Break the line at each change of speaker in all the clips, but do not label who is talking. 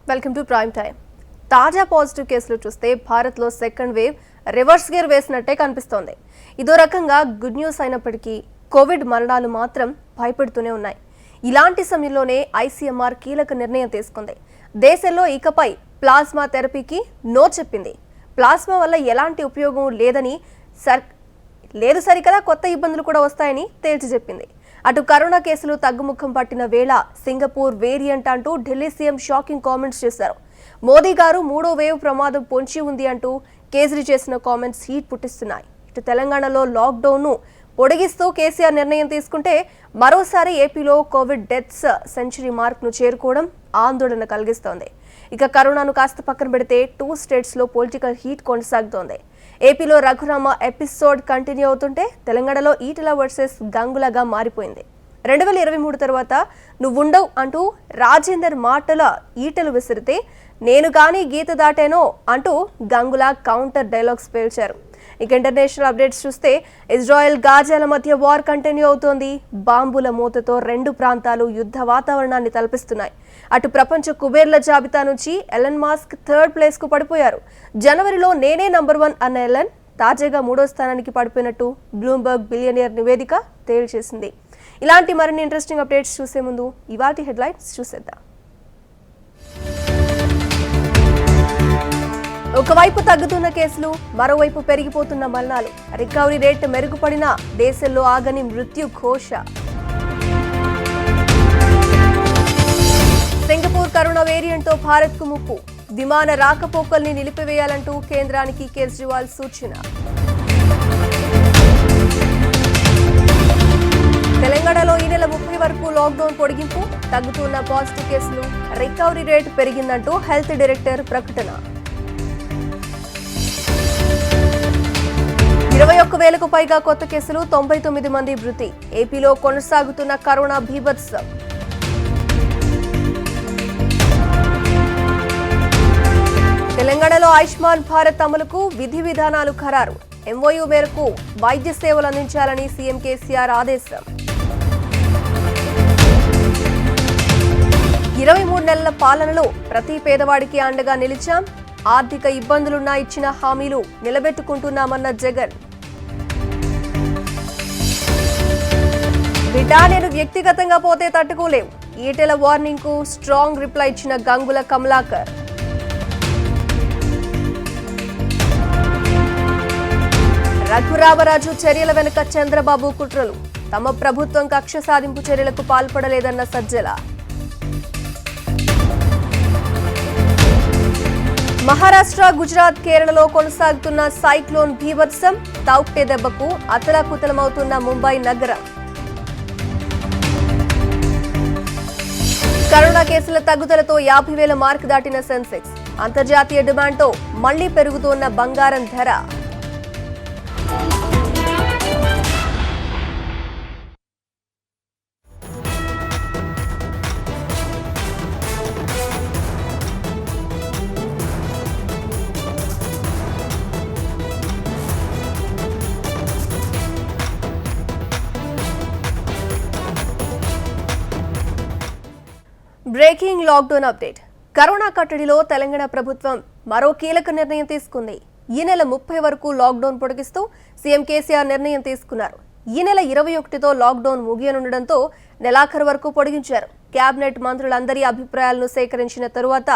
Welcome to prime time. తాజా positive కేసులు చూస్తే భారత్లో సెకండ్ వేవ్ రివర్స్ గేర్ వేసినట్టే కనిపిస్తోంది. ఇదో రకంగా గుడ్ న్యూస్ అయినప్పటికీ కోవిడ్ మరణాలు మాత్రం భయపెడుతూనే ఉన్నాయి. ఇలాంటి సమయంలోనే ఐసీఎంఆర్ కీలక నిర్ణయం తీసుకుంది. దేశంలో ఇకపై ప్లాస్మా థెరపీకి నో చెప్పింది. ప్లాస్మా వల్ల ఎలాంటి ఉపయోగం లేదని సరికదా కొత్త ఇబ్బందులు కూడా వస్తాయని తేల్చి చెప్పింది. అటు కరోనా కేసులు తగ్గుముఖం పట్టిన వేళ సింగపూర్ వేరియంట్ అంటూ ఢిల్లీ సీఎం షాకింగ్ కామెంట్స్ చేశారు. మోదీ గారు మూడో వేవ్ ప్రమాదం పొంచి ఉంది అంటూ కేజ్రీ చేసిన కామెంట్స్ హీట్ పుట్టిస్తున్నాయి. ఇటు తెలంగాణలో లాక్డౌన్ను పొడిగిస్తూ కేసీఆర్ నిర్ణయం తీసుకుంటే మరోసారి ఏపీలో కోవిడ్ డెత్స్ సెంచరీ మార్క్ను చేరుకోవడం ఆందోళన కలిగిస్తోంది. ఇక కరోనాను కాస్త పక్కన పెడితే 2 స్టేట్స్లో పొలిటికల్ హీట్ కొనసాగుతోంది. ఏపీలో రఘురామ ఎపిసోడ్ కంటిన్యూ అవుతుంటే తెలంగాణలో ఈటెల వర్సెస్ గంగులగా మారిపోయింది. 2023 తర్వాత నువ్వుండవు అంటూ రాజేందర్ మాటల ఈటెలు విసిరితే నేను కానీ గీత దాటానో అంటూ గంగుల కౌంటర్ డైలాగ్స్ పేల్చారు. ఇక ఇంటర్నేషనల్ అప్డేట్స్ చూస్తే ఇజ్రాయెల్ గాజాల మధ్య వార్ కంటిన్యూ అవుతోంది. బాంబుల మూతతో 2 ప్రాంతాలు యుద్ధ వాతావరణాన్ని తలపిస్తున్నాయి. అటు ప్రపంచ కుబేర్ల జాబితా నుంచి ఎలన్ మాస్క్ 3rd ప్లేస్ కు పడిపోయారు. జనవరిలో నేనే నంబర్ 1 అన్న ఎలన్ తాజాగా 3వ స్థానానికి పడిపోయినట్టు బ్లూంబర్గ్ బిలియనియర్ నివేదిక తేల్చేసింది. ఇలాంటి మరిన్ని ఇంట్రెస్టింగ్ అప్డేట్స్ చూసే ముందు ఇవాల్టి హెడ్లైన్స్ చూసేద్దాం. ఒకవైపు తగ్గుతున్న కేసులు, మరోవైపు పెరిగిపోతున్న మరణాలు. రికవరీ రేట్ మెరుగుపడినా దేశంలో ఆగని మృత్యు ఘోష. సింగపూర్ కరోనా వేరియంట్తో భారత్కు ముప్పు. విమాన రాకపోకల్ని నిలిపివేయాలంటూ కేంద్రానికి కేజ్రీవాల్ సూచన. తెలంగాణలో ఈ నెల 30 వరకు లాక్డౌన్ పొడిగింపు. తగ్గుతున్న పాజిటివ్ కేసులు, రికవరీ రేట్ పెరిగిందంటూ హెల్త్ డైరెక్టర్ ప్రకటన. 21,000కు పైగా కొత్త కేసులు, 99 మంది మృతి. ఏపీలో కొనసాగుతున్న కరోనా బీభత్సం. తెలంగాణలో ఆయుష్మాన్ భారత్ అమలుకు విధి విధానాలు ఖరారు. ఎంఓయూ మేరకు వైద్య సేవలు అందించాలని సీఎం కేసీఆర్ ఆదేశం. 23 నెలల పాలనలో ప్రతి పేదవాడికి అండగా నిలిచాం. ఆర్థిక ఇబ్బందులున్నా ఇచ్చిన హామీలు నిలబెట్టుకుంటున్నామన్న జగన్. బిడ్డా నేను వ్యక్తిగతంగా పోతే తట్టుకోలేవు. ఈటెల వార్నింగ్ కు స్ట్రాంగ్ రిప్లై ఇచ్చిన గంగుల కమలాకర్. రఘురామరాజు చర్యల వెనుక చంద్రబాబు కుట్రలు. తమ ప్రభుత్వం కక్ష సాధింపు చర్యలకు పాల్పడలేదన్న సజ్జల. మహారాష్ట్ర, గుజరాత్, కేరళలో కొనసాగుతున్న సైక్లోన్ బీభత్సం. తౌక్టే దెబ్బకు అతలాకుతలమవుతున్న ముంబై నగరం. కరోనా కేసుల తగ్గుదలతో 50,000 మార్క్ దాటిన సెన్సెక్స్. అంతర్జాతీయ డిమాండ్తో మళ్లీ పెరుగుతోన్న బంగారం ధర. Breaking lockdown update. కరోనా కట్టడిలో తెలంగాణ ప్రభుత్వం మరో కీలక నిర్ణయం తీసుకుంది. ఈ నెల 30 వరకు లాక్డౌన్ పొడిగిస్తూ సీఎం కేసీఆర్ నిర్ణయం తీసుకున్నారు. ఈ నెల 21తో లాక్డౌన్ ముగియనుండడంతో నెలాఖరు వరకు పొడిగించారు. కేబినెట్ మంత్రులందరి అభిప్రాయాలను సేకరించిన తరువాత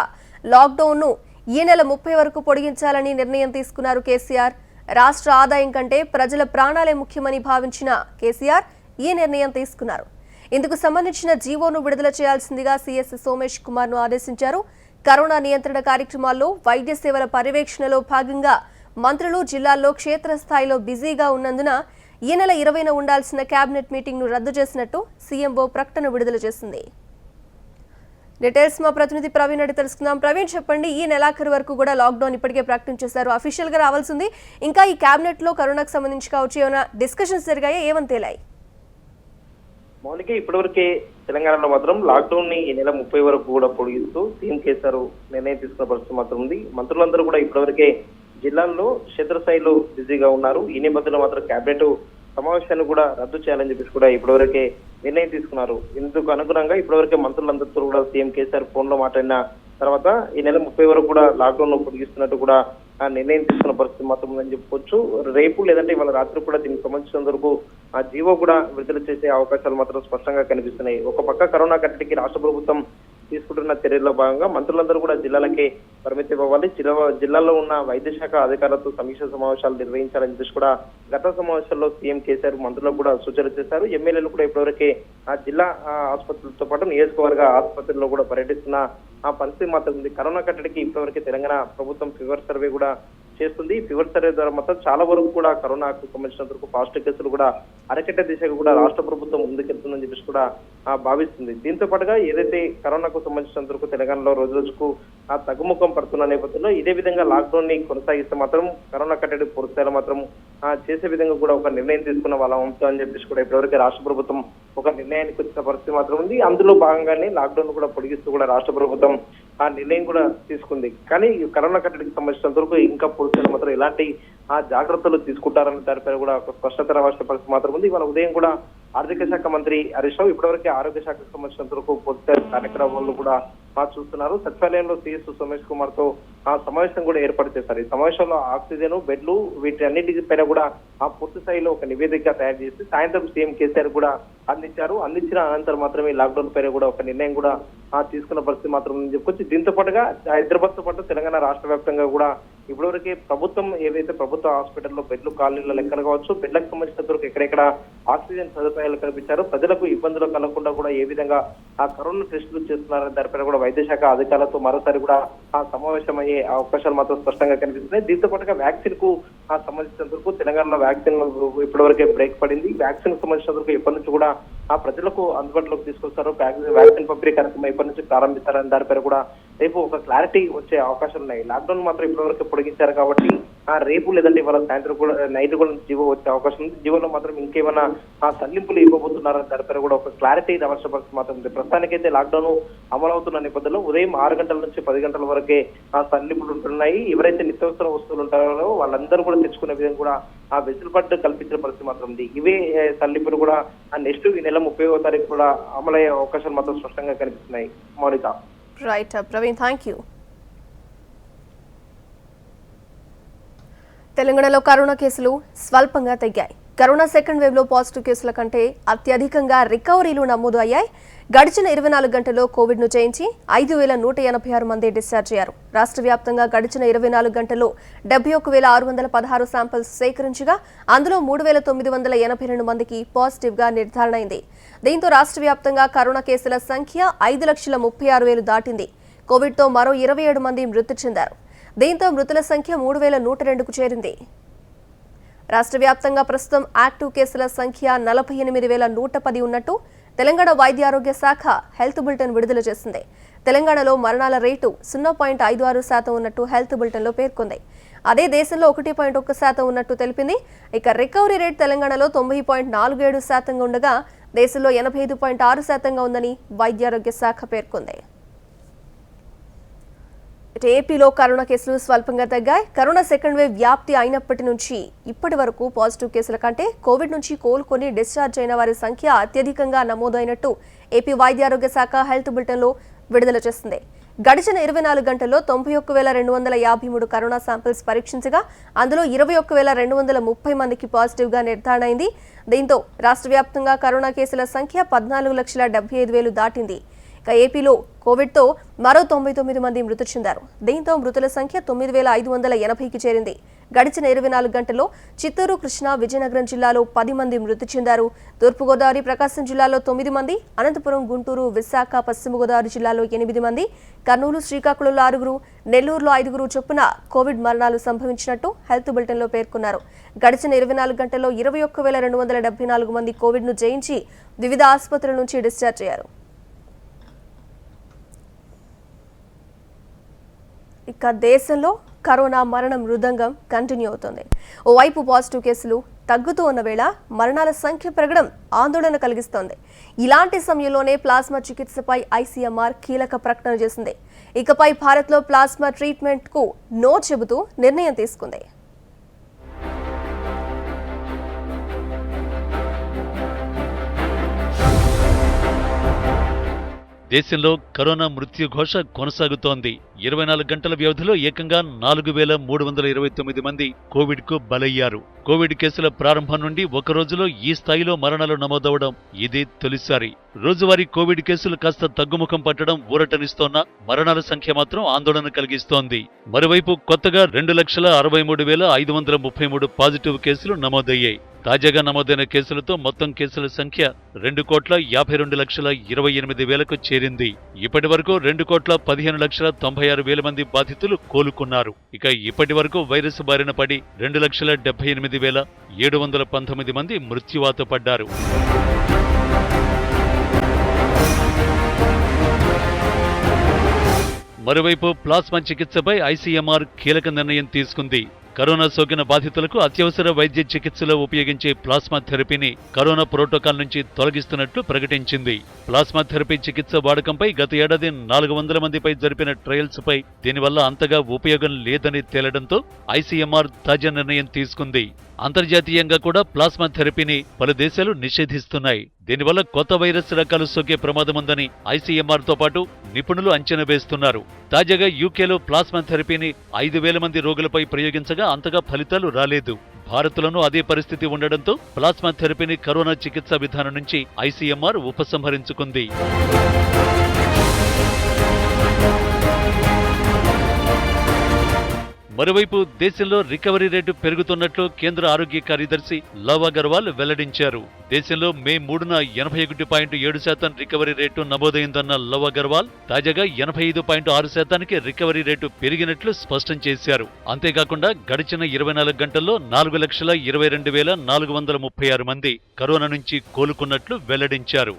లాక్డౌన్ను ఈ నెల 30 వరకు పొడిగించాలని నిర్ణయం తీసుకున్నారు కేసీఆర్. రాష్ట్ర ఆదాయం కంటే ప్రజల ప్రాణాలే ముఖ్యమని భావించిన కేసీఆర్ ఈ నిర్ణయం తీసుకున్నారు. ఇందుకు సంబంధించిన జీవోను విడుదల చేయాల్సిందిగా సీఎస్ సోమేష్ కుమార్ను ఆదేశించారు. కరోనా నియంత్రణ కార్యక్రమాల్లో వైద్య సేవల పర్యవేక్షణలో భాగంగా మంత్రులు జిల్లాల్లో క్షేత్రస్థాయిలో బిజీగా ఉన్నందున ఈ నెల 20న ఉండాల్సిన కేబినెట్ మీటింగ్ను రద్దు చేసినట్టు సీఎంఓ ప్రకటన విడుదల చేసింది. డీటెయిల్స్ మా ప్రతినిధి ప్రవీణ్ అడిగి తెలుసుకుందాం. ప్రవీణ్ చెప్పండి, ఈ నెలాఖరు వరకు కూడా లాక్డౌన్ ఇప్పటికే ప్రకటించేశారు. అఫీషియల్ గా రావాల్సింది. ఇంకా ఈ కేబినెట్ లో కరోనాకు సంబంధించి కావచ్చు ఏమైనా డిస్కషన్స్ జరిగాయా, ఏమని తేలాయి?
మౌలిక ఇప్పటివరకే తెలంగాణలో మాత్రం లాక్డౌన్ ని ఈ నెల 30 వరకు కూడా పొడిగిస్తూ సీఎం కేసీఆర్ నిర్ణయం తీసుకున్న పరిస్థితి మాత్రం ఉంది. మంత్రులందరూ కూడా ఇప్పటివరకే జిల్లాల్లో క్షేత్రస్థాయిలో బిజీగా ఉన్నారు. ఈ నేపథ్యంలో మాత్రం కేబినెట్ సమావేశాన్ని కూడా రద్దు చేయాలని చెప్పేసి కూడా ఇప్పటివరకే నిర్ణయం తీసుకున్నారు. ఇందుకు అనుగుణంగా ఇప్పటివరకే మంత్రులందరితో కూడా సీఎం కేసీఆర్ ఫోన్ లో మాట్లాడిన తర్వాత ఈ నెల 30 వరకు కూడా లాక్డౌన్ పొడిగిస్తున్నట్టు కూడా ఆ నిర్ణయం తీసుకున్న పరిస్థితి మాత్రం ఉందని చెప్పుకోవచ్చు. రేపు లేదంటే ఇవాళ రాత్రి కూడా దీనికి సంబంధించినంత వరకు ఆ జీవో కూడా విడుదల చేసే అవకాశాలు మాత్రం స్పష్టంగా కనిపిస్తున్నాయి. ఒక పక్క కరోనా కట్టడికి రాష్ట్ర ప్రభుత్వం తీసుకుంటున్న చర్యల్లో భాగంగా మంత్రులందరూ కూడా జిల్లాలకే పరిమితి ఇవ్వాలి, జిల్లాలో ఉన్న వైద్య శాఖ అధికారులతో సమీక్ష సమావేశాలు నిర్వహించాలని చెప్పేసి కూడా గత సమావేశాల్లో సీఎం కేసీఆర్ మంత్రులకు కూడా సూచనలు చేశారు. ఎమ్మెల్యేలు కూడా ఇప్పటివరకే ఆ జిల్లా ఆసుపత్రులతో పాటు నియోజకవర్గ ఆసుపత్రుల్లో కూడా పర్యటిస్తున్న ఆ పరిస్థితి మాత్రం ఉంది. కరోనా కట్టడికి ఇప్పటివరకే తెలంగాణ ప్రభుత్వం ఫీవర్ సర్వే కూడా చేస్తుంది. ఫీవర్ సర్వే ద్వారా మాత్రం చాలా వరకు కూడా కరోనాకు సంబంధించినంత వరకు పాజిటివ్ కేసులు కూడా అరకట్టే దిశగా కూడా రాష్ట్ర ప్రభుత్వం ముందుకెళ్తుందని చెప్పేసి కూడా భావిస్తుంది. దీంతో పాటుగా ఏదైతే కరోనాకు సంబంధించినంత వరకు తెలంగాణలో రోజు రోజుకు తగ్గుముఖం పడుతున్న నేపథ్యంలో ఇదే విధంగా లాక్డౌన్ ని కొనసాగిస్తే మాత్రం కరోనా కట్టడి పూర్తిస్థాయిలో మాత్రం చేసే విధంగా కూడా ఒక నిర్ణయం తీసుకున్న వాళ్ళ వంతు అని చెప్పేసి కూడా ఇప్పటివరకు రాష్ట్ర ప్రభుత్వం ఒక నిర్ణయానికి వచ్చిన పరిస్థితి మాత్రం ఉంది. అందులో భాగంగానే లాక్డౌన్ కూడా పొడిగిస్తూ కూడా రాష్ట్ర ప్రభుత్వం ఆ నిర్ణయం కూడా తీసుకుంది. కానీ కరోనా కట్టడికి సంబంధించినంత వరకు ఇంకా పూర్తిస్థాయిలో మాత్రం ఎలాంటి జాగ్రత్తలు తీసుకుంటారన్న దానిపై కూడా ఒక స్పష్టత రావాల్సిన పరిస్థితి మాత్రం ఉంది. ఇవాళ ఉదయం కూడా ఆర్థిక శాఖ మంత్రి హరీష్ రావు ఇప్పటివరకు ఆరోగ్య శాఖకు సంబంధించినంత వరకు పూర్తిస్థాయి కార్యక్రమాలు కూడా చూస్తున్నారు. సచివాలయంలో సిఎస్ సోమేష్ కుమార్ తో ఆ సమావేశం కూడా ఏర్పాటు చేశారు. ఈ సమావేశంలో ఆక్సిజన్, బెడ్లు వీటి అన్నిటి పైన కూడా ఆ పూర్తి స్థాయిలో ఒక నివేదిక తయారు చేసి సాయంత్రం సీఎం కేసీఆర్ కూడా అందించారు. అందించిన అనంతరం మాత్రమే లాక్డౌన్ పైన కూడా ఒక నిర్ణయం కూడా తీసుకున్న పరిస్థితి మాత్రం చెప్పుకోవచ్చు. దీంతో పాటుగా హైదరాబాద్ తో పాటు తెలంగాణ రాష్ట్ర వ్యాప్తంగా కూడా ఇప్పటివరకే ప్రభుత్వం ఏవైతే ప్రభుత్వ హాస్పిటల్లో బెడ్లు ఖాళీల లెక్కలు కావచ్చు, బెడ్లకు సంబంధించినంత వరకు ఎక్కడెక్కడ ఆక్సిజన్ సదుపాయాలు కల్పించారు, ప్రజలకు ఇబ్బందులు కలగకుండా కూడా ఏ విధంగా ఆ కరోనా టెస్టులు చేస్తున్నారనే దానిపైన కూడా వైద్య శాఖ అధికారులతో మరోసారి కూడా ఆ సమావేశం అయ్యే అవకాశాలు మాత్రం స్పష్టంగా కనిపిస్తున్నాయి. దీంతో పాటుగా వ్యాక్సిన్ కు సంబంధించినంత వరకు తెలంగాణలో వ్యాక్సిన్ ఇప్పటివరకే బ్రేక్ పడింది. వ్యాక్సిన్ కు సంబంధించినంత వరకు ఎప్పటి నుంచి కూడా ఆ ప్రజలకు అందుబాటులోకి తీసుకొస్తారు, వ్యాక్సిన్ పంపిణీ కార్యక్రమం ఎప్పటి నుంచి ప్రారంభిస్తారని దానిపైన కూడా రేపు ఒక క్లారిటీ వచ్చే అవకాశాలు ఉన్నాయి. లాక్డౌన్ మాత్రం ఇప్పటివరకు పొడిగించారు కాబట్టి రేపు లేదంటే ఇవాళ సాయంత్రం కూడా నైట్ కూడా జీవో వచ్చే అవకాశం ఉంది. జీవోలో మాత్రం ఇంకేమైనా సల్లింపులు ఇవ్వబోతున్నారని దానిపైన కూడా ఒక క్లారిటీ రావాల్సిన పరిస్థితి మాత్రం ఉంది. ప్రస్తుతానికైతే లాక్డౌన్ అమలవుతున్న నేపథ్యంలో ఉదయం 6 గంటల నుంచి 10 గంటల వరకే సల్లింపులు ఉంటున్నాయి. ఎవరైతే నిత్యావసర వస్తువులు ఉంటారో వాళ్ళందరూ కూడా తెచ్చుకునే విధంగా కూడా వెసులుబాటు కల్పించిన పరిస్థితి మాత్రం ఉంది. ఇవే సల్లింపులు కూడా నెక్స్ట్ ఈ నెల 30వ తారీఖు కూడా అమలయ్యే అవకాశాలు మాత్రం స్పష్టంగా కనిపిస్తున్నాయి. Mounika.
Right Praveen, thank you. తెలంగాణలో కరోనా కేసులు స్వల్పంగా తగ్గాయి. కరోనా సెకండ్ వేవ్ లో పాజిటివ్ కేసుల కంటే అత్యధికంగా రికవరీలు నమోదు అయ్యాయి. గడిచిన 24 గంటల్లో కోవిడ్ ను జయించి 5,186 మంది డిశ్చార్జ్ అయ్యారు. రాష్ట్ర వ్యాప్తంగా గడిచిన 24 గంటల్లో 71,616 శాంపిల్స్ సేకరించగా అందులో 3,982 మందికి పాజిటివ్ గా నిర్ధారణ అయింది. దీంతో రాష్ట్ర వ్యాప్తంగా కరోనా కేసుల సంఖ్య 5,36,000 దాటింది. కోవిడ్ తో మరో 27 మంది మృతి చెందారు. దీంతో మృతుల సంఖ్య 3,102కు చేరింది. రాష్ట్ర వ్యాప్తంగా ప్రస్తుతం యాక్టివ్ కేసుల సంఖ్య 48,110 ఉన్నట్టు తెలంగాణ వైద్య ఆరోగ్య శాఖ హెల్త్ బులెటిన్ విడుదల చేసింది. తెలంగాణలో మరణాల రేటు 0.56% ఉన్నట్టు హెల్త్ బులెటిన్లో పేర్కొంది. అదే దేశంలో 1.1% ఉన్నట్టు తెలిపింది. ఇక రికవరీ రేట్ తెలంగాణలో 90.47% ఉండగా దేశంలో 85.6% ఉందని వైద్యారోగ్య శాఖ పేర్కొంది. ఏపీలో కరోనా కేసులు స్వల్పంగా తగ్గాయి. కరోనా సెకండ్ వేవ్ వ్యాప్తి అయినప్పటి నుంచి ఇప్పటి వరకు పాజిటివ్ కేసుల కంటే కోవిడ్ నుంచి కోలుకొని డిశ్చార్జ్ అయిన వారి సంఖ్య అత్యధికంగా నమోదైనట్టు ఏపీ వైద్యారోగ్య శాఖ హెల్త్ బులెటిన్లో విడుదల చేసింది. గడిచిన 24 గంటల్లో 91,253 కరోనా శాంపిల్స్ పరీక్షించగా అందులో 21,230 మందికి పాజిటివ్ గా నిర్ధారణ అయింది. దీంతో రాష్ట్ర వ్యాప్తంగా కరోనా కేసుల సంఖ్య 14,75,000 దాటింది. ఇక ఏపీలో కోవిడ్తో మరో 99 మంది మృతి చెందారు. దీంతో మృతుల సంఖ్య 9,580కి చేరింది. గడిచిన 24 గంటల్లో చిత్తూరు, కృష్ణా, విజయనగరం జిల్లాలో 10 మంది మృతి చెందారు. తూర్పుగోదావరి, ప్రకాశం జిల్లాలో 9 మంది, అనంతపురం, గుంటూరు, విశాఖ, పశ్చిమ గోదావరి జిల్లాలో 8 మంది, కర్నూలు, శ్రీకాకుళంలో 6, నెల్లూరులో 5 చొప్పున కోవిడ్ మరణాలు సంభవించినట్టు హెల్త్ బులెటిన్లో పేర్కొన్నారు. గడిచిన 24 గంటల్లో 21,274 మంది కోవిడ్ను జయించి వివిధ ఆసుపత్రుల నుంచి డిశ్చార్జ్ అయ్యారు. ఇక దేశంలో కరోనా మరణ మృదంగం కంటిన్యూ అవుతోంది. ఓవైపు పాజిటివ్ కేసులు తగ్గుతూ ఉన్న వేళ మరణాల సంఖ్య పెరగడం ఆందోళన కలిగిస్తోంది. ఇలాంటి సమయంలోనే ప్లాస్మా చికిత్సపై ఐసీఎంఆర్ కీలక ప్రకటన చేసింది. ఇకపై భారత్లో ప్లాస్మా ట్రీట్మెంట్కు నో చెబుతూ నిర్ణయం తీసుకుంది.
దేశంలో కరోనా మృత్యు ఘోష కొనసాగుతోంది. 24 గంటల వ్యవధిలో ఏకంగా 4,329 మంది కోవిడ్కు బలయ్యారు. కోవిడ్ కేసుల ప్రారంభం నుండి ఒక రోజులో ఈ స్థాయిలో మరణాలు నమోదవడం ఇది తొలిసారి. రోజువారీ కోవిడ్ కేసులు కాస్త తగ్గుముఖం పట్టడం ఊరటనిస్తోన్న మరణాల సంఖ్య మాత్రం ఆందోళన కలిగిస్తోంది. మరోవైపు కొత్తగా 2,63,533 పాజిటివ్ కేసులు నమోదయ్యాయి. తాజాగా నమోదైన కేసులతో మొత్తం కేసుల సంఖ్య 2,52,28,000కు చేరింది. ఇప్పటి వరకు 2,15,96,000 మంది బాధితులు కోలుకున్నారు. ఇక ఇప్పటి వరకు వైరస్ బారిన పడి 2,78,719 మంది మృత్యువాత పడ్డారు. మరోవైపు ప్లాస్మా చికిత్సపై ఐసీఎంఆర్ కీలక నిర్ణయం తీసుకుంది. కరోనా సోకిన బాధితులకు అత్యవసర వైద్య చికిత్సలో ఉపయోగించే ప్లాస్మా థెరపీని కరోనా ప్రోటోకాల్ నుంచి తొలగిస్తున్నట్లు ప్రకటించింది. ప్లాస్మా థెరపీ చికిత్స వాడకంపై గత ఏడాది 400 మందిపై జరిపిన ట్రయల్స్ పై దీనివల్ల అంతగా ఉపయోగం లేదని తేలడంతో ఐసీఎంఆర్ తాజా నిర్ణయం తీసుకుంది. అంతర్జాతీయంగా కూడా ప్లాస్మా థెరపీని పలు దేశాలు నిషేధిస్తున్నాయి. దీనివల్ల కొత్త వైరస్ రకాలు సోకే ప్రమాదముందని ఐసీఎంఆర్ తో పాటు నిపుణులు అంచనా వేస్తున్నారు. తాజాగా యూకేలో ప్లాస్మా థెరపీని 5,000 మంది రోగులపై ప్రయోగించగా అంతగా ఫలితాలు రాలేదు. భారత్లోనూ అదే పరిస్థితి ఉండడంతో ప్లాస్మా థెరపీని కరోనా చికిత్సా విధానం నుంచి ఐసీఎంఆర్ ఉపసంహరించుకుంది. మరోవైపు దేశంలో రికవరీ రేటు పెరుగుతున్నట్లు కేంద్ర ఆరోగ్య కార్యదర్శి లవ్ అగర్వాల్ వెల్లడించారు. దేశంలో మే 3న 81.7% రికవరీ రేటు నమోదైందన్న లవ్ అగర్వాల్ తాజాగా 85.6%కి రికవరీ రేటు పెరిగినట్లు స్పష్టం చేశారు. అంతేకాకుండా గడిచిన 24 గంటల్లో 4,22,436 మంది కరోనా నుంచి కోలుకున్నట్లు వెల్లడించారు.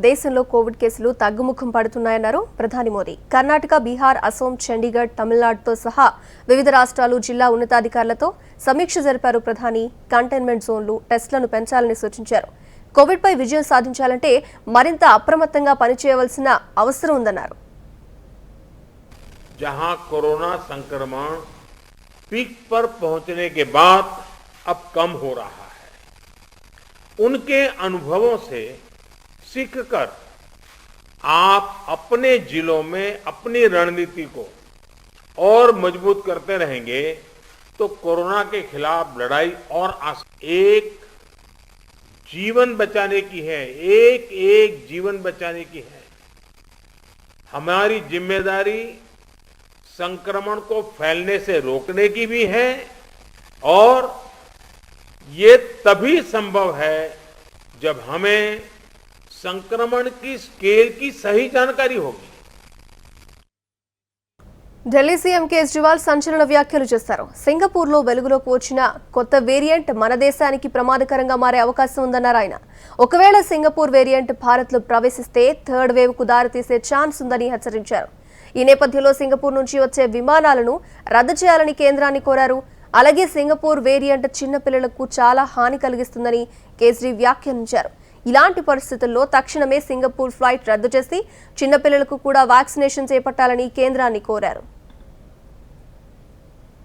దేశంలో కోవిడ్ కేసులు తగ్గుముఖం పడుతున్నాయన్నారు ప్రధాని మోదీ. కర్ణాటక, బీహార్, అసోం, చండీగఢ్, తమిళనాడుతో సహా వివిధ రాష్ట్రాలు, జిల్లా ఉన్నతాధికారులతో సమీక్ష జరిపారు ప్రధాని. కంటైన్మెంట్ జోన్లు, టెస్టులను పెంచాలని సూచించారు. కోవిడ్పై విజయం సాధించాలంటే మరింత అప్రమత్తంగా పనిచేయవలసిన అవసరం ఉందన్నారు.
जहां कोरोना संक्रमण पीक पर पहुंचने के बाद अब कम हो रहा है, उनके अनुभवों से सीखकर आप अपने जिलों में अपनी रणनीति को और मजबूत करते रहेंगे तो कोरोना के खिलाफ लड़ाई और एक जीवन बचाने की है, एक जीवन बचाने की है। हमारी जिम्मेदारी संक्रमण को फैलने से रोकने की भी है और ये तभी संभव है जब हमें संक्रमण की स्केल की सही जानकारी होगी.
ఢిల్లీ సీఎం కేజ్రీవాల్ సంచలన వ్యాఖ్యలు చేశారు. సింగపూర్లో వెలుగులోకి వచ్చిన కొత్త వేరియంట్ మన దేశానికి ప్రమాదకరంగా మారే అవకాశం ఉందన్నారు ఆయన. ఒకవేళ సింగపూర్ వేరియంట్ భారత్లో ప్రవేశిస్తే థర్డ్ వేవ్కు దారితీసే ఛాన్స్ ఉందని హెచ్చరించారు. ఈ నేపథ్యంలో సింగపూర్ నుంచి వచ్చే విమానాలను రద్దు చేయాలని కేంద్రాన్ని కోరారు. అలాగే సింగపూర్ వేరియంట్ చిన్నపిల్లలకు చాలా హాని కలిగిస్తుందని కేజ్రీ వ్యాఖ్యానించారు. ఇలాంటి పరిస్థితుల్లో తక్షణమే సింగపూర్ ఫ్లైట్ రద్దు చేసి చిన్నపిల్లలకు కూడా వ్యాక్సినేషన్ చేపట్టాలని కేంద్రాన్ని కోరారు.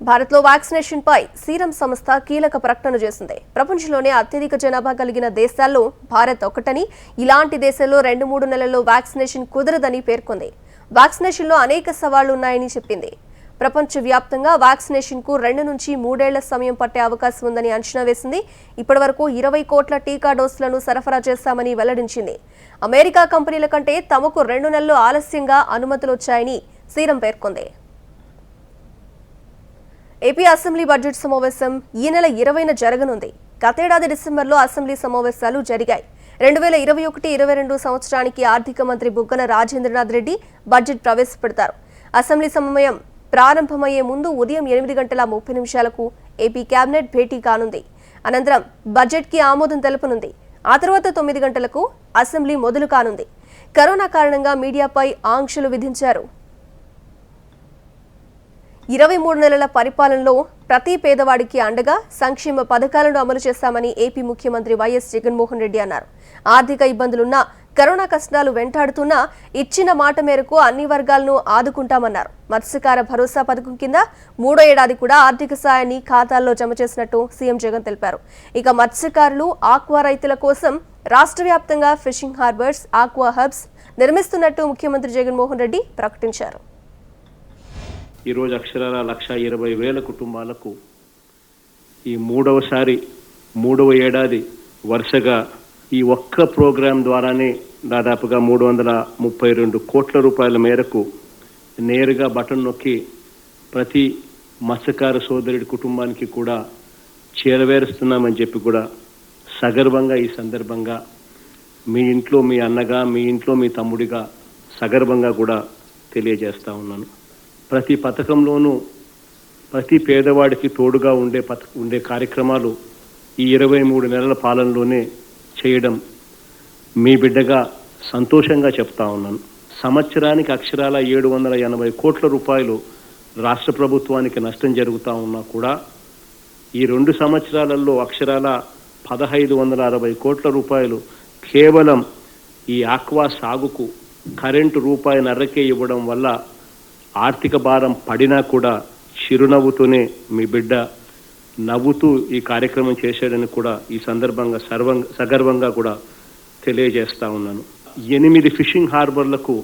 భారత్లో వ్యాక్సినేషన్ పై సీరం సంస్థ కీలక ప్రకటన చేసింది. ప్రపంచంలోనే అత్యధిక జనాభా కలిగిన దేశాల్లో భారత్ ఒకటని, ఇలాంటి దేశాల్లో 2-3 నెలల్లో వ్యాక్సినేషన్ కుదరదని పేర్కొంది. వ్యాక్సినేషన్లో అనేక సవాళ్లు ఉన్నాయని చెప్పింది. ప్రపంచవ్యాప్తంగా వ్యాక్సినేషన్కు 2 నుంచి 3 ఏళ్ల సమయం పట్టే అవకాశం ఉందని అంచనా వేసింది. ఇప్పటివరకు 20 కోట్ల టీకా డోసులను సరఫరా చేశామని వెల్లడించింది. అమెరికా కంపెనీల కంటే తమకు 2 నెలలు ఆలస్యంగా అనుమతులు వచ్చాయని సీరం పేర్కొంది. ఏపీ అసెంబ్లీ బడ్జెట్ సమావేశం ఈ నెల 20న జరగనుంది. గతేడాది డిసెంబర్లో అసెంబ్లీ సమావేశాలు జరిగాయి. 2021-22 సంవత్సరానికి ఆర్థిక మంత్రి బుగ్గన రాజేంద్రనాథ్ రెడ్డి బడ్జెట్ ప్రవేశపెడతారు. అసెంబ్లీ సమయం ప్రారంభమయ్యే ముందు ఉదయం 8:30 ఏపీ కేబినెట్ భేటీ కానుంది. అనంతరం బడ్జెట్కి ఆమోదం తెలపనుంది. ఆ తర్వాత 9 గంటలకు అసెంబ్లీ మొదలు కానుంది. కరోనా కారణంగా మీడియాపై ఆంక్షలు విధించారు. 23 నెలల పరిపాలనలో ప్రతి పేదవాడికి అండగా సంక్షేమ పథకాలను అమలు చేస్తామని ఏపీ ముఖ్యమంత్రి వైఎస్ జగన్మోహన్ రెడ్డి అన్నారు. ఆర్థిక ఇబ్బందులున్నా కరోనా కష్టాలు వెంటాడుతున్నా ఇచ్చిన మాట మేరకు అన్ని వర్గాలను ఆదుకుంటామన్నారు. మత్స్యకార భరోసా పథకం కింద 3వ ఏడాది కూడా ఆర్థిక సాయాన్ని ఖాతాల్లో జమ చేసినట్టు సీఎం జగన్ తెలిపారు. ఇక మత్స్యకారులు, ఆక్వా రైతుల కోసం రాష్ట్ర వ్యాప్తంగా ఫిషింగ్ హార్బర్స్, ఆక్వా హబ్స్ నిర్మిస్తున్నట్టు ముఖ్యమంత్రి జగన్మోహన్ రెడ్డి ప్రకటించారు.
ఈరోజు అక్షరాల 1,20,000 కుటుంబాలకు ఈ మూడవ ఏడాది వరుసగా ఈ ఒక్క ప్రోగ్రాం ద్వారానే దాదాపుగా 332 కోట్ల రూపాయల మేరకు నేరుగా బటన్ నొక్కి ప్రతి మత్స్యకార సోదరుడి కుటుంబానికి కూడా చేరవేరుస్తున్నామని చెప్పి కూడా సగర్వంగా ఈ సందర్భంగా మీ ఇంట్లో మీ అన్నగా, మీ ఇంట్లో మీ తమ్ముడిగా సగర్వంగా కూడా తెలియజేస్తా ఉన్నాను. ప్రతి పథకంలోనూ ప్రతి పేదవాడికి తోడుగా ఉండే కార్యక్రమాలు ఈ 23 నెలల పాలనలోనే చేయడం మీ బిడ్డగా సంతోషంగా చెప్తా ఉన్నాను. సంవత్సరానికి అక్షరాల 780 కోట్ల రూపాయలు రాష్ట్ర ప్రభుత్వానికి నష్టం జరుగుతూ ఉన్నా కూడా ఈ 2 సంవత్సరాలలో అక్షరాల 1,560 కోట్ల రూపాయలు కేవలం ఈ ఆక్వా సాగుకు కరెంటు ₹1.5కే ఇవ్వడం వల్ల ఆర్థిక భారం పడినా కూడా చిరునవ్వుతూనే మీ బిడ్డ నవ్వుతూ ఈ కార్యక్రమం చేశాడని కూడా ఈ సందర్భంగా సగర్వంగా కూడా తెలియజేస్తా ఉన్నాను. 8 ఫిషింగ్ హార్బర్లకు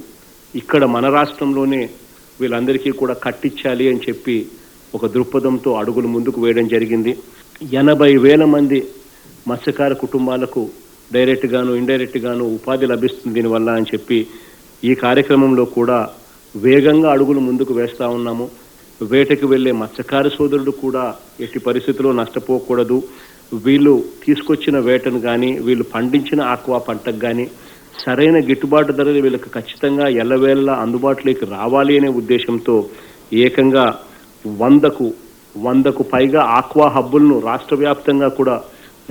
ఇక్కడ మన రాష్ట్రంలోనే వీళ్ళందరికీ కూడా కట్టించాలి అని చెప్పి ఒక దృక్పథంతో అడుగులు ముందుకు వేయడం జరిగింది. 80,000 మంది మత్స్యకార కుటుంబాలకు డైరెక్ట్గాను ఇండైరెక్ట్గాను ఉపాధి లభిస్తుంది దీనివల్ల అని చెప్పి ఈ కార్యక్రమంలో కూడా వేగంగా అడుగులు ముందుకు వేస్తూ ఉన్నాము. వేటకు వెళ్ళే మత్స్యకార సోదరుడు కూడా ఎట్టి పరిస్థితుల్లో నష్టపోకూడదు. వీళ్ళు తీసుకొచ్చిన వేటను కానీ, వీళ్ళు పండించిన ఆక్వా పంటకు కానీ సరైన గిట్టుబాటు ధరలు వీళ్ళకి ఖచ్చితంగా ఎల్లవేళలా అందుబాటులోకి రావాలి అనే ఉద్దేశంతో ఏకంగా 100కు పైగా ఆక్వా హబ్బులను రాష్ట్ర వ్యాప్తంగా కూడా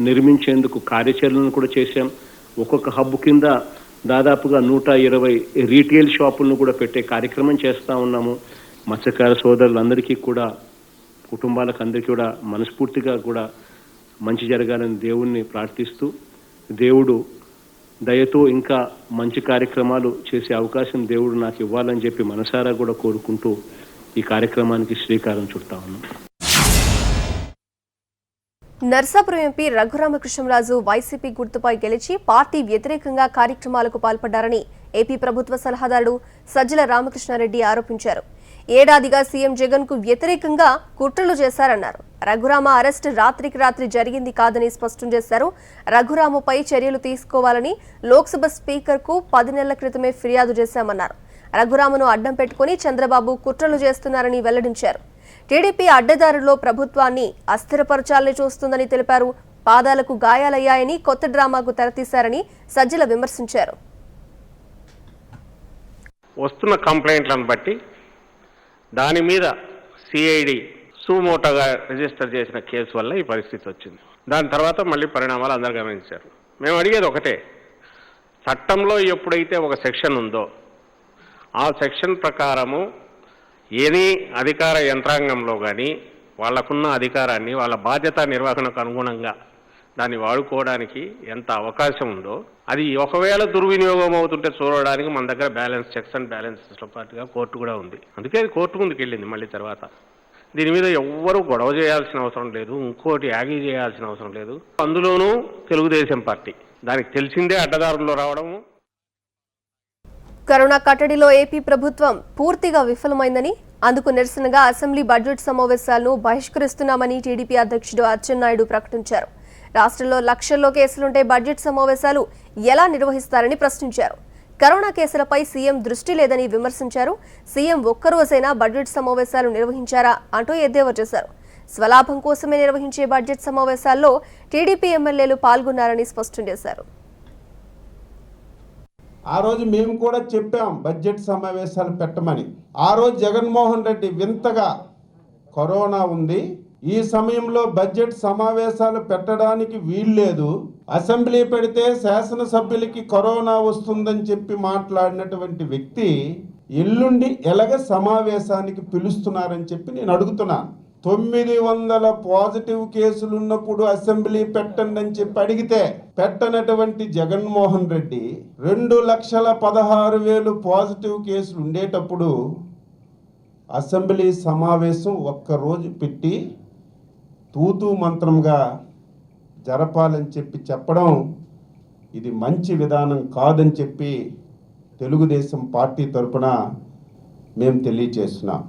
నిర్మించేందుకు కార్యాచరణను కూడా చేశాం. ఒక్కొక్క హబ్బు కింద దాదాపుగా 120 రీటైల్ షాపులను కూడా పెట్టే కార్యక్రమం చేస్తూ ఉన్నాము. మత్స్యకార సోదరులందరికీ కూడా, కుటుంబాలకు అందరికీ కూడా మనస్ఫూర్తిగా కూడా మంచి జరగాలని దేవుణ్ణి ప్రార్థిస్తూ, దేవుడు దయతో ఇంకా మంచి కార్యక్రమాలు చేసే అవకాశం దేవుడు నాకు ఇవ్వాలని చెప్పి మనసారా కూడా కోరుకుంటూ ఈ కార్యక్రమానికి శ్రీకారం చుడతా ఉన్నాం.
నర్సాపురం ఎంపీ రఘురామకృష్ణరాజు వైసీపీ గుర్తుపై గెలిచి పార్టీ వ్యతిరేకంగా కార్యక్రమాలకు పాల్పడ్డారని ఏపీ ప్రభుత్వ సలహాదారుడు సజ్జల రామకృష్ణారెడ్డి ఆరోపించారు. ఏడాదిగా సీఎం జగన్ కు వ్యతిరేకంగా కుట్రలు చేశారన్నారు. రఘురామ అరెస్ట్ రాత్రికి రాత్రి జరిగింది కాదని స్పష్టం చేశారు. రఘురామపై చర్యలు తీసుకోవాలని లోక్సభ స్పీకర్ కు 10 నెలల క్రితమే ఫిర్యాదు చేశామన్నారు. రఘురామను అడ్డం పెట్టుకుని చంద్రబాబు కుట్రలు చేస్తున్నారని వెల్లడించారు. టీడీపీ అడ్డదారుల్లో ప్రభుత్వాన్ని అస్థిరపరచాలని చూస్తుందని తెలిపారు. పాదాలకు గాయాలయ్యాయని కొత్త డ్రామాకు తెరతీశారని సజ్జల విమర్శించారు.
వస్తున్న కంప్లైంట్లను బట్టి దాని మీద సిఐడి సుమోటోగా రిజిస్టర్ చేసిన కేసు వల్ల ఈ పరిస్థితి వచ్చింది. దాని తర్వాత మళ్ళీ పరిణామాలు అందరూ గమనించారు. మేము అడిగేది ఒకటే, చట్టంలో ఎప్పుడైతే ఒక సెక్షన్ ఉందో ఆ సెక్షన్ ప్రకారము ఎనీ అధికార యంత్రాంగంలో కానీ వాళ్లకున్న అధికారాన్ని వాళ్ళ బాధ్యత నిర్వహణకు అనుగుణంగా దాన్ని వాడుకోవడానికి ఎంత అవకాశం ఉందో, అది ఒకవేళ దుర్వినియోగం అవుతుంటే చూడడానికి మన దగ్గర చెక్స్ అండ్ బ్యాలెన్సెస్తో పాటుగా కోర్టు కూడా ఉంది. అందుకే అది కోర్టు ముందుకు వెళ్ళింది. మళ్ళీ తర్వాత దీని మీద ఎవ్వరూ గొడవ చేయాల్సిన అవసరం లేదు, ఇంకోటి యాగి చేయాల్సిన అవసరం లేదు. అందులోనూ తెలుగుదేశం పార్టీ దానికి తెలిసిందే అడ్డదారుల్లో రావడము.
కరోనా కట్టడిలో ఏపీ ప్రభుత్వం పూర్తిగా విఫలమైందని, అందుకు నిరసనగా అసెంబ్లీ బడ్జెట్ సమావేశాలను బహిష్కరిస్తున్నామని టీడీపీ అధ్యక్షుడు అచ్చెన్నాయుడు ప్రకటించారు. రాష్ట్రంలో లక్షల్లో కేసులుంటే బడ్జెట్ సమావేశాలు ఎలా నిర్వహిస్తారని ప్రశ్నించారు. కరోనా కేసులపై సీఎం దృష్టి లేదని విమర్శించారు. సీఎం ఒక్కరోజైనా బడ్జెట్ సమావేశాలు నిర్వహించారా అంటూ ఎద్దేవా చేశారు. స్వలాభం కోసమే నిర్వహించే బడ్జెట్ సమావేశాల్లో టీడీపీ ఎమ్మెల్యేలు పాల్గొన్నారని స్పష్టం చేశారు.
ఆ రోజు మేము కూడా చెప్పాం బడ్జెట్ సమావేశాలు పెట్టమని. ఆ రోజు జగన్మోహన్ రెడ్డి వింతగా కరోనా ఉంది, ఈ సమయంలో బడ్జెట్ సమావేశాలు పెట్టడానికి వీల్లేదు, అసెంబ్లీ పెడితే శాసనసభ్యులకి కరోనా వస్తుందని చెప్పి మాట్లాడినటువంటి వ్యక్తి ఎల్లుండి ఎలాగ సమావేశానికి పిలుస్తున్నారని చెప్పి నేను అడుగుతున్నాను. 900 పాజిటివ్ కేసులు ఉన్నప్పుడు అసెంబ్లీ పెట్టండి అని చెప్పి అడిగితే పెట్టనటువంటి జగన్మోహన్ రెడ్డి 2,16,000 పాజిటివ్ కేసులు ఉండేటప్పుడు అసెంబ్లీ సమావేశం ఒక్కరోజు పెట్టి తూతూ మంత్రంగా జరపాలని చెప్పడం ఇది మంచి విధానం కాదని చెప్పి తెలుగుదేశం పార్టీ తరపున మేము తెలియజేస్తున్నాం.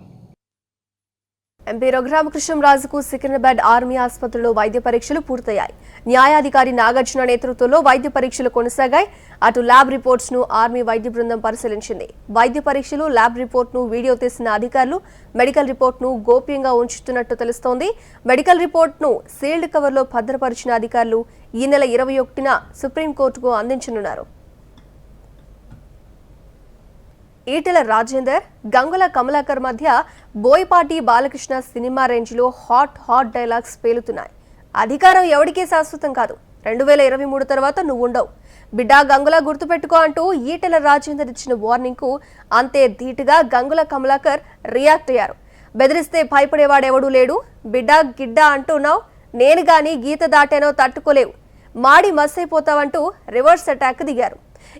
ఎంపీ రఘురామకృష్ణంరాజుకు సికింద్రాబాద్ ఆర్మీ ఆసుపత్రిలో వైద్య పరీక్షలు పూర్తయ్యాయి. న్యాయాధికారి నాగార్జున నేతృత్వంలో వైద్య పరీక్షలు కొనసాగాయి. అటు ల్యాబ్ రిపోర్ట్స్ ను ఆర్మీ వైద్య బృందం పరిశీలించింది. వైద్య పరీక్షలు, ల్యాబ్ రిపోర్ట్ ను వీడియో తీసిన అధికారులు మెడికల్ రిపోర్ట్ ను గోప్యంగా ఉంచుతున్నట్టు తెలుస్తోంది. మెడికల్ రిపోర్ట్ ను సీల్డ్ కవర్ లో భద్రపరిచిన అధికారులు ఈ నెల 21న సుప్రీంకోర్టుకు అందించనున్నారు. ఈటెల రాజేందర్, గంగుల కమలాకర్ మధ్య బోయపాటి బాలకృష్ణ సినిమా రేంజ్లో హాట్ డైలాగ్స్ పేలుతున్నాయి. అధికారం ఎవరికీ శాశ్వతం కాదు, 2023 తర్వాత నువ్వుండవు, బిడ్డా గంగుల గుర్తుపెట్టుకో అంటూ ఈటెల రాజేందర్ ఇచ్చిన వార్నింగ్ కు అంతే ధీటుగా గంగుల కమలాకర్ రియాక్ట్ అయ్యారు. బెదిరిస్తే భయపడేవాడెవడూ లేడు, బిడ్డా గిడ్డా అంటున్నావు, నేను గాని గీత దాటానో తట్టుకోలేవు, మాడి మస్సైపోతావంటూ రివర్స్ అటాక్ దిగారు.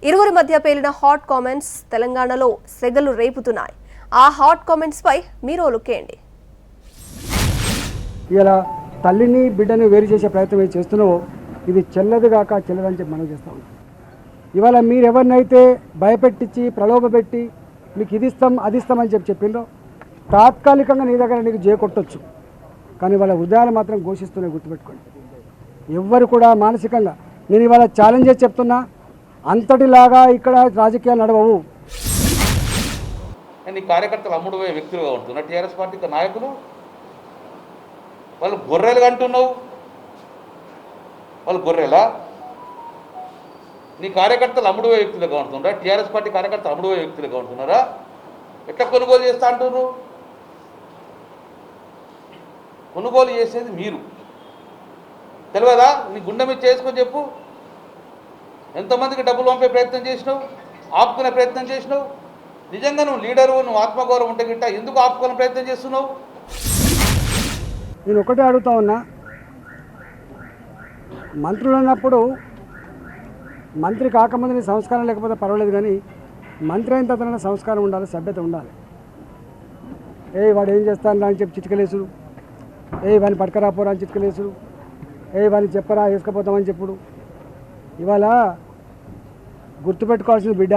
ఇరువురి మధ్య పేలిన హాట్ కామెంట్స్ తెలంగాణలో సెగలు రేపుతున్నాయి. ఆ హాట్ కామెంట్స్ పై మీరు లుక్కేయండి.
ఇలా తల్లిని బిడ్డను వేరు చేసే ప్రయత్నం ఏం చేస్తున్నావో ఇది చెల్లదుగాక చెల్లదని చెప్పి మనం చేస్తా ఉన్నాం. ఇవాళ మీరు ఎవరినైతే భయపెట్టించి ప్రలోభపెట్టి మీకు ఇది ఇస్తాం అది ఇస్తామని చెప్పిందో తాత్కాలికంగా నీ దగ్గర నీకు కొట్టొచ్చు, కానీ వాళ్ళ హృదయాలు మాత్రం ఘోషిస్తూనే గుర్తుపెట్టుకోండి. ఎవ్వరు కూడా మానసికంగా నేను ఇవాళ ఛాలెంజ్ చేసి చెప్తున్నా, అంతటిలాగా ఇక్కడ రాజకీయాలు నడవవు.
నీ కార్యకర్తలు అమ్ముడు పోయే వ్యక్తులుగా ఉంటున్నా టీఆర్ఎస్ పార్టీ నాయకులు, వాళ్ళు గొర్రెలుగా అంటున్నావు, వాళ్ళు గొర్రెలా? నీ కార్యకర్తలు అమ్ముడు పోయే వ్యక్తులుగా ఉంటున్నారా? టీఆర్ఎస్ పార్టీ కార్యకర్తలు అమ్ముడు పోయే వ్యక్తులుగా ఉంటున్నారా? ఎట్లా కొనుగోలు చేస్తా అంటున్నారు? కొనుగోలు చేసేది మీరు తెలియదా? నీ గుండె మీద చేసుకొని చెప్పు, ఎంతమందికి డబ్బులు పంపే ప్రయత్నం చేసినావు, ఆపుకునే ప్రయత్నం చేసినావు? నిజంగా నువ్వు లీడరు, నువ్వు ఆత్మగౌరవం ఉంటే గిట్ట ఎందుకు ఆపుకునే ప్రయత్నం చేస్తున్నావు?
నేను ఒకటే అడుగుతా ఉన్నా, మంత్రులు అన్నప్పుడు మంత్రి కాకముందు నీ సంస్కారం లేకపోతే పర్వాలేదు, కానీ మంత్రి అయిన తర్వాత సంస్కారం ఉండాలి, సభ్యత ఉండాలి. వాడు ఏం చేస్తాను అని చెప్పి చిటికలేసుడు, వాడిని పట్టుకరాపోరా అని చిటికలేసుడు, వాడిని చెప్పరా వేసుకపోతామని చెప్పుడు. ఇవాళ గుర్తుపెట్టుకోవాల్సిన బిడ్డ,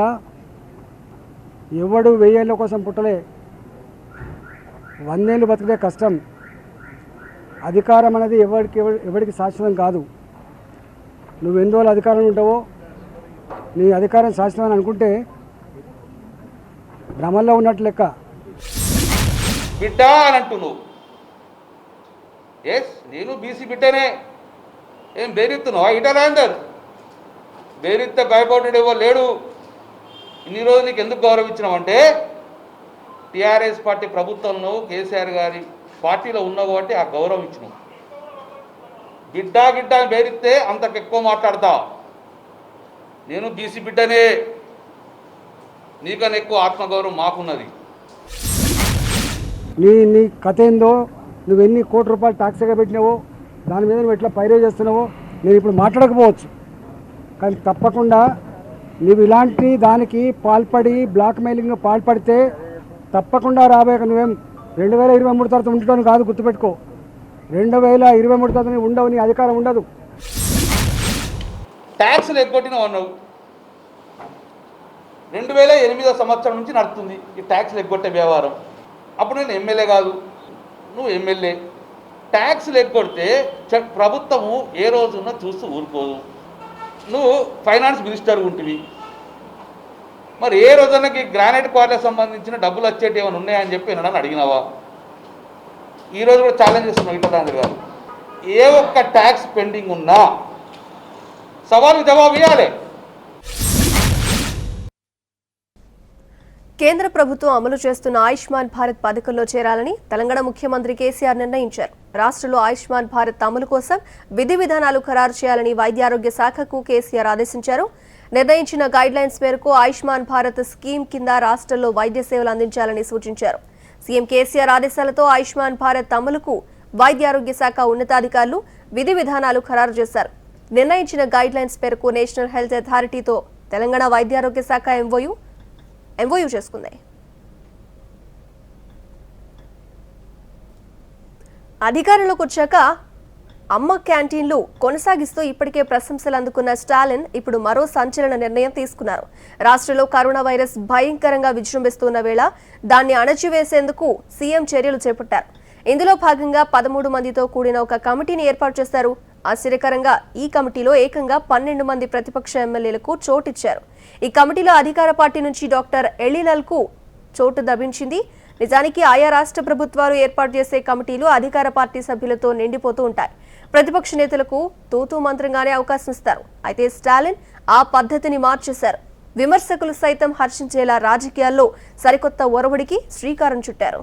ఎవడు 1000 ఏళ్ళ కోసం పుట్టలే, 100 ఏళ్ళు బతికితే కష్టం. అధికారం అనేది ఎవరికి శాశ్వతం కాదు. నువ్వు ఎన్ని రోజులు అధికారంలో ఉంటావో, నీ అధికారం శాశ్వతం అని అనుకుంటే భ్రమల్లో ఉన్నట్టు లెక్క.
బిడ్డ అని అంటున్నావు. ఎస్, నేను బీసీ బిడ్డనే. ఏం బేరెత్తున్నావా? ఈటలాందర్ బేరెత్తే భయపడేవో లేడు. ఇన్ని రోజులు నీకు ఎందుకు గౌరవం ఇచ్చినామంటే టీఆర్ఎస్ పార్టీ ప్రభుత్వంలో కేసీఆర్ గారి పార్టీలో ఉన్నావు కాబట్టి ఆ గౌరవం ఇచ్చినావు. గిడ్డా గిడ్డా అని బేరిస్తే అంతకు ఎక్కువ మాట్లాడతా. నేను బీసీ బిడ్డనే, నీకన్నా ఎక్కువ ఆత్మగౌరవం మాకున్నది.
నీ కథ ఏందో, నువ్వు ఎన్ని కోట్ల రూపాయలు ట్యాక్స్గా పెట్టినావో, దాని మీద నువ్వు ఎట్లా పైరే చేస్తున్నావో నేను ఇప్పుడు మాట్లాడకపోవచ్చు, కానీ తప్పకుండా నువ్వు ఇలాంటి దానికి పాల్పడి బ్లాక్మెయిలింగ్ పాల్పడితే తప్పకుండా రాబోయే నువ్వేం 2023 తర్వాత ఉండటం కాదు, గుర్తుపెట్టుకో. 2023 తర్వాత నువ్వు ఉండవు, నీ అధికారం ఉండదు.
ట్యాక్స్లు ఎగ్గొట్టినావు అన్నావు. 2008వ సంవత్సరం నుంచి నడుస్తుంది ఈ ట్యాక్స్లు ఎగ్గొట్టే వ్యవహారం. అప్పుడు నేను ఎమ్మెల్యే కాదు, నువ్వు ఎమ్మెల్యే. ట్యాక్స్లు ఎగ్గొడితే ప్రభుత్వము ఏ రోజున చూస్తూ ఊరుకోదు. నువ్వు ఫైనాన్స్ మినిస్టర్ ఉంటివి, మరి ఏ రోజునకి గ్రానైట్ క్వారీలకు సంబంధించిన డబ్బులు వచ్చేటి ఏమైనా ఉన్నాయని చెప్పి నన్ను అడిగినావా? ఈరోజు కూడా ఛాలెంజ్ చేస్తున్నావు ఈటల గారు. ఏ ఒక్క ట్యాక్స్ పెండింగ్ ఉన్నా సవాలు జవాబు ఇవ్వాలి.
కేంద్ర ప్రభుత్వం అమలు చేస్తున్న ఆయుష్మాన్ భారత్ పథకంలో చేరాలని తెలంగాణ ముఖ్యమంత్రి కేసీఆర్ నిర్ణయించారు. రాష్ట్రంలో ఆయుష్మాన్ భారత్ అమలు కోసం విధి విధానాలు ఖరారు చేయాలని వైద్యారోగ్య శాఖకు కేసీఆర్ ఆదేశించారు. నిర్ణయించిన గైడ్ లైన్స్ మేరకు ఆయుష్మాన్ భారత్ స్కీమ్ కింద రాష్ట్రంలో వైద్య సేవలు అందించాలని సూచించారు. సీఎం కేసీఆర్ ఆదేశాలతో ఆయుష్మాన్ భారత్ అమలుకు వైద్య ఆరోగ్య శాఖ ఉన్నతాధికారులు విధి విధానాలు ఖరారు చేశారు. నిర్ణయించిన గైడ్ లైన్స్ మేరకు నేషనల్ హెల్త్ అథారిటీతో తెలంగాణ వైద్య ఆరోగ్య శాఖ ఎంఓయూ చేసుకుంది. అధికారంలోకి వచ్చాక అమ్మ క్యాంటీన్లు కొనసాగిస్తూ ఇప్పటికే ప్రశంసలు అందుకున్న స్టాలిన్ ఇప్పుడు మరో సంచలన నిర్ణయం తీసుకున్నారు. రాష్ట్రంలో కరోనా వైరస్ భయంకరంగా విజృంభిస్తున్న వేళ దాన్ని అణచివేసేందుకు సీఎం చర్యలు చేపట్టారు. ఇందులో భాగంగా 13 మందితో కూడిన ఒక కమిటీని ఏర్పాటు చేశారు. ఆశ్చర్యకరంగా ఈ కమిటీలో ఏకంగా 12 మంది ప్రతిపక్ష ఎమ్మెల్యేలకు చోటిచ్చారు. ఈ కమిటీలో అధికార పార్టీ నుంచి డాక్టర్ ఎలిలల్కు చోటు లభించింది. నిజానికి ఆయా రాష్ట్ర ప్రభుత్వాలు ఏర్పాటు చేసే కమిటీలు అధికార పార్టీ సభ్యులతో నిండిపోతూ ఉంటాయి. ప్రతిపక్ష నేతలకు తూతూ మంత్రంగానే అవకాశం ఇస్తారు. అయితే స్టాలిన్ ఆ పద్ధతిని మార్చేశారు. విమర్శకులు సైతం హర్షించేలా రాజకీయాల్లో సరికొత్త ఒరవడికి శ్రీకారం చుట్టారు.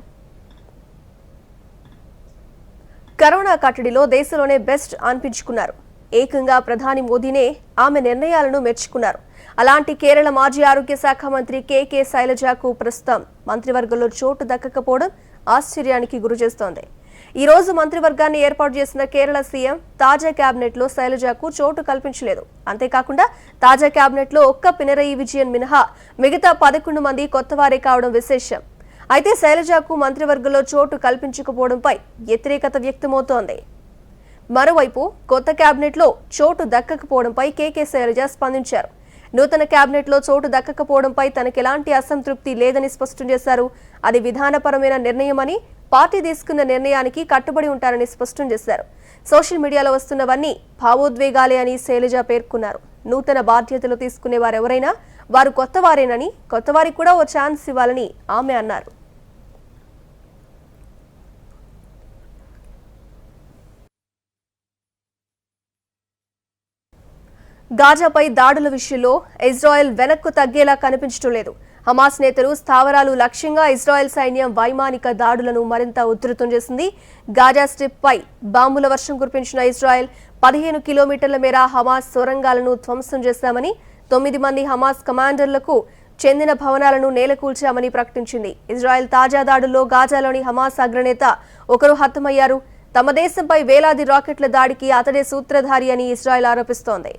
కరోనా కట్టడిలో దేశంలోనే బెస్ట్ అనిపించుకున్నారు. ఏకంగా ప్రధాని మోదీనే ఆమె నిర్ణయాలను మెచ్చుకున్నారు. అలాంటి కేరళ మాజీ ఆరోగ్య శాఖ మంత్రి కేకే శైలజకు ప్రస్తుతం మంత్రివర్గంలో చోటు దక్కకపోవడం ఆశ్చర్యానికి గురిచేస్తోంది. ఈ రోజు మంత్రివర్గాన్ని ఏర్పాటు చేసిన కేరళ సీఎం తాజా కేబినెట్ లో శైలజకు చోటు కల్పించలేదు. అంతేకాకుండా తాజా కేబినెట్ లో ఒక్క పినరయి విజయన్ మినహా మిగతా 11 మంది కొత్తవారే కావడం విశేషం. అయితే శైలజకు మంత్రివర్గంలో చోటు కల్పించకపోవడంపై వ్యతిరేకత వ్యక్తమవుతోంది. మరోవైపు కొత్త కేబినెట్ లో చోటు దక్కకపోవడంపై కేకే శైలజ స్పందించారు. నూతన కేబినెట్ లో చోటు దక్కకపోవడంపై తనకెలాంటి అసంతృప్తి లేదని స్పష్టం చేశారు. అది విధానపరమైన నిర్ణయమని, పార్టీ తీసుకున్న నిర్ణయానికి కట్టుబడి ఉంటారని స్పష్టం చేశారు. సోషల్ మీడియాలో వస్తున్నవన్నీ భావోద్వేగాలే అని శైలజ పేర్కొన్నారు. నూతన బాధ్యతలు తీసుకునే వారెవరైనా వారు కొత్తవారేనని, కొత్తవారికి కూడా ఓ ఛాన్స్ ఇవ్వాలని ఆమె అన్నారు. గాజాపై దాడుల విషయంలో ఇజ్రాయెల్ వెనక్కు తగ్గేలా కనిపించడం లేదు. హమాస్ నేతలు స్థావరాలు లక్ష్యంగా ఇజ్రాయెల్ సైన్యం వైమానిక దాడులను మరింత ఉధృతం చేసింది. గాజా స్ట్రిప్ పై బాంబుల వర్షం కురిపించిన ఇజ్రాయెల్ 15 కిలోమీటర్ల మేర హమాస్ సొరంగాలను ధ్వంసం చేశామని, 9 మంది హమాస్ కమాండర్లకు చెందిన భవనాలను నేలకూల్చామని ప్రకటించింది. ఇజ్రాయెల్ తాజా దాడుల్లో గాజాలోని హమాస్ అగ్రనేత ఒకరు హతమయ్యారు. తమ దేశంపై వేలాది రాకెట్ల దాడికి అతడే సూత్రధారి అని ఇజ్రాయెల్ ఆరోపిస్తోంది.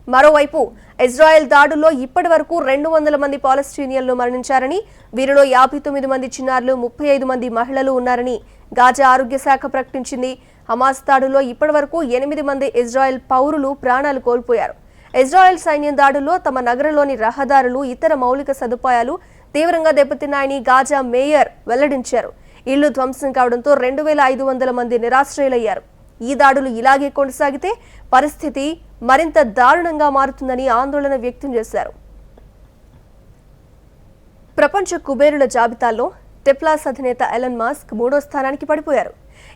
మరోవైపు ఇజ్రాయెల్ దాడుల్లో ఇప్పటి వరకు 200 మంది పాలస్తీనియన్లు మరణించారని, వీరిలో 59 మంది చిన్నారులు, 35 మంది మహిళలు ఉన్నారని గాజా ఆరోగ్య శాఖ ప్రకటించింది. హమాస్ దాడుల్లో ఇప్పటి వరకు 8 మంది ఇజ్రాయెల్ పౌరులు ప్రాణాలు కోల్పోయారు. ఇజ్రాయెల్ సైన్యం దాడుల్లో తమ నగరంలోని రహదారులు, ఇతర మౌలిక సదుపాయాలు తీవ్రంగా దెబ్బతిన్నాయని గాజా మేయర్ వెల్లడించారు. ఇళ్లు ధ్వంసం కావడంతో 2500 మంది నిరాశ్రయులయ్యారు. ఈ దాడులు ఇలాగే కొనసాగితే పరిస్థితి మరింత దారుణంగా మారుతుందని ఆందోళన వ్యక్తం చేశారు. ప్రపంచ కుబేరుల జాబితాలో టెస్లా అధినేత ఎలాన్ మస్క్ 3వ స్థానానికి పడిపోయారు.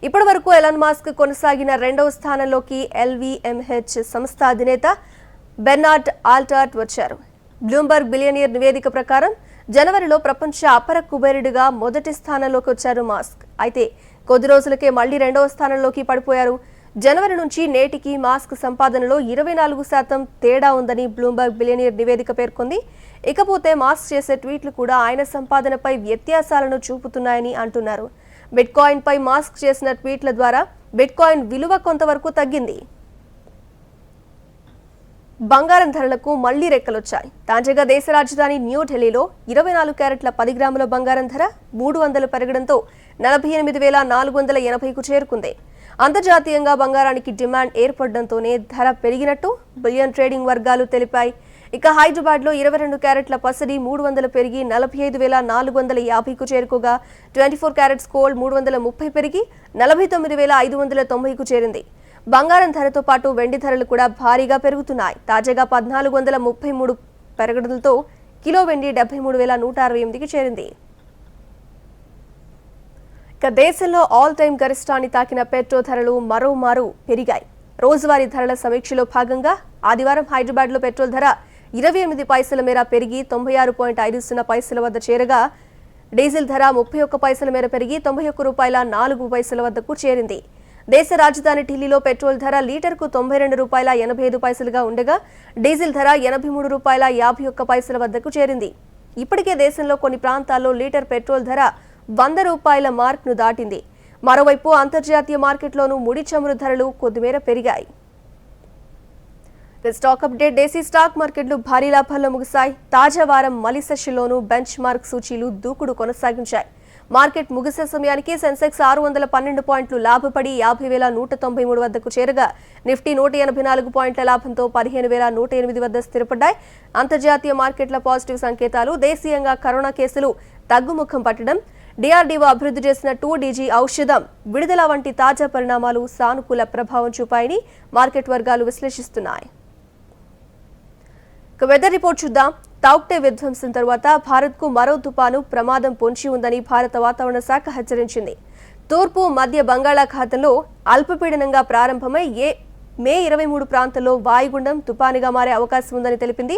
ఇప్పటి వరకు ఎలాన్ మస్క్ కొనసాగిన 2వ స్థానంలోకి LVMH సంస్థ అధినేత బెర్నార్డ్ ఆల్టార్ట్ వచ్చారు. బ్లూంబర్గ్ బిలియనియర్ నివేదిక ప్రకారం జనవరిలో ప్రపంచ అపర కుబేరుడిగా మొదటి స్థానంలోకి వచ్చారు మస్క్. అయితే కొద్ది రోజులకే మళ్లీ 2వ స్థానంలోకి పడిపోయారు. జనవరి నుంచి నేటికి మాస్క్ సంపాదనలో 24% తేడా ఉందని బ్లూంబర్గ్ బిలియనియర్ నివేదిక పేర్కొంది. ఇకపోతే మాస్క్ చేసే ట్వీట్లు కూడా ఆయన సంపాదనపై వ్యత్యాసాలను చూపుతున్నాయని అంటున్నారు. బిట్కాయిన్ పై మాస్క్ చేసిన ట్వీట్ల ద్వారా బిట్కాయిన్ విలువ కొంతవరకు తగ్గింది. బంగారం ధరలకు మళ్లీ రెక్కలొచ్చాయి. తాజాగా దేశ రాజధాని న్యూఢిల్లీలో 24 క్యారెట్ల 10 గ్రాముల బంగారం ధర 300 పెరగడంతో 48,480కు చేరుకుంది. అంతర్జాతీయంగా బంగారానికి డిమాండ్ ఏర్పడడంతోనే ధర పెరిగినట్టు బిలియన్ ట్రేడింగ్ వర్గాలు తెలిపాయి. ఇక హైదరాబాద్లో 22 క్యారెట్ల పసిడి 300 పెరిగి 45,450కు చేరుకోగా 24 క్యారెట్స్ గోల్డ్ 330 పెరిగి 49,590కు చేరింది. బంగారం ధరతో పాటు వెండి ధరలు కూడా భారీగా పెరుగుతున్నాయి. తాజాగా 1,433 పెరగడంతో కిలో వెండి 73,168కి చేరింది. ఇక దేశంలో ఆల్ టైమ్ గరిష్టాన్ని తాకిన పెట్రోల్ ధరలు మరోమారు పెరిగాయి. రోజువారీ ధరల సమీక్షలో భాగంగా ఆదివారం హైదరాబాద్లో పెట్రోల్ ధర 28 పైసల మేర పెరిగి 96.50 పైసల వద్ద చేరగా, డీజిల్ ధర 31 పైసల మేర పెరిగి 91 రూపాయల 4 పైసల వద్దకు చేరింది. దేశ రాజధాని ఢిల్లీలో పెట్రోల్ ధర లీటర్కు 92 రూపాయల 85 పైసలుగా ఉండగా, డీజిల్ ధర 83 రూపాయల 51 పైసల వద్దకు చేరింది. ఇప్పటికే దేశంలో కొన్ని ప్రాంతాల్లో లీటర్ పెట్రోల్ ధర రూపాయల మార్క్ను దాటింది. మరోవైపు అంతర్జాతీయ మార్కెట్లోనూ ముడి చమురు ధరలు కొద్దిమేర పెరిగాయి. Stock update. దేశీ స్టాక్ మార్కెట్లు భారీ లాభాల్లో ముగిశాయి. తాజా వారం మలి సెషన్లోనూ బెంచ్ మార్క్ సూచీలు దూకుడు కొనసాగించాయి. మార్కెట్ ముగిసే సమయానికి సెన్సెక్స్ 612 పాయింట్లు లాభపడి 50,193 వద్దకు చేరగా నిఫ్టీ 184 పాయింట్ల లాభంతో 15,108 వద్ద స్థిరపడ్డాయి. అంతర్జాతీయ మార్కెట్ల పాజిటివ్ సంకేతాలు. దేశీయంగా కరోనా కేసులు తగ్గుముఖం పట్టడం, డిఆర్డీఓ అభివృద్ధి చేసిన 2DG ఔషధం విడుదల వంటి తాజా పరిణామాలు సానుకూల ప్రభావం చూపాయని మార్కెట్ వర్గాలు విశ్లేషిస్తున్నాయి. వెదర్ రిపోర్ట్ చూద్దాం. తౌక్టే విధ్వంసం తర్వాత భారత్కు మరో తుపాను ప్రమాదం పొంచి ఉందని భారత వాతావరణ శాఖ హెచ్చరించింది. తూర్పు మధ్య బంగాళాఖాతంలో అల్పపీడనంగా ప్రారంభమై మే 23 ప్రాంతంలో వాయుగుండం తుపానుగా మారే అవకాశం ఉందని తెలిపింది.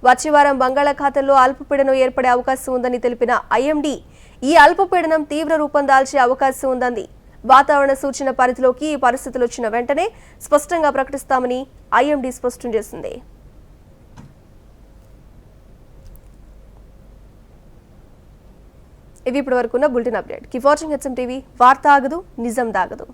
వచ్చే వారం బంగాళాఖాతంలో అల్పపీడనం ఏర్పడే అవకాశం ఉందని తెలిపిన ఐఎండీ ఈ అల్పపీడనం తీవ్ర రూపం దాల్చే అవకాశం ఉందంది. వాతావరణ సూచన పరిధిలోకి ఈ పరిస్థితులు వచ్చిన వెంటనే స్పష్టంగా ప్రకటిస్తామని ఐఎండీ స్పష్టం చేసింది. ఇవి ఇప్పటి వరకున్న bulletin update. Keep watching HM TV. వార్త ఆగదు, నిజం దాగదు.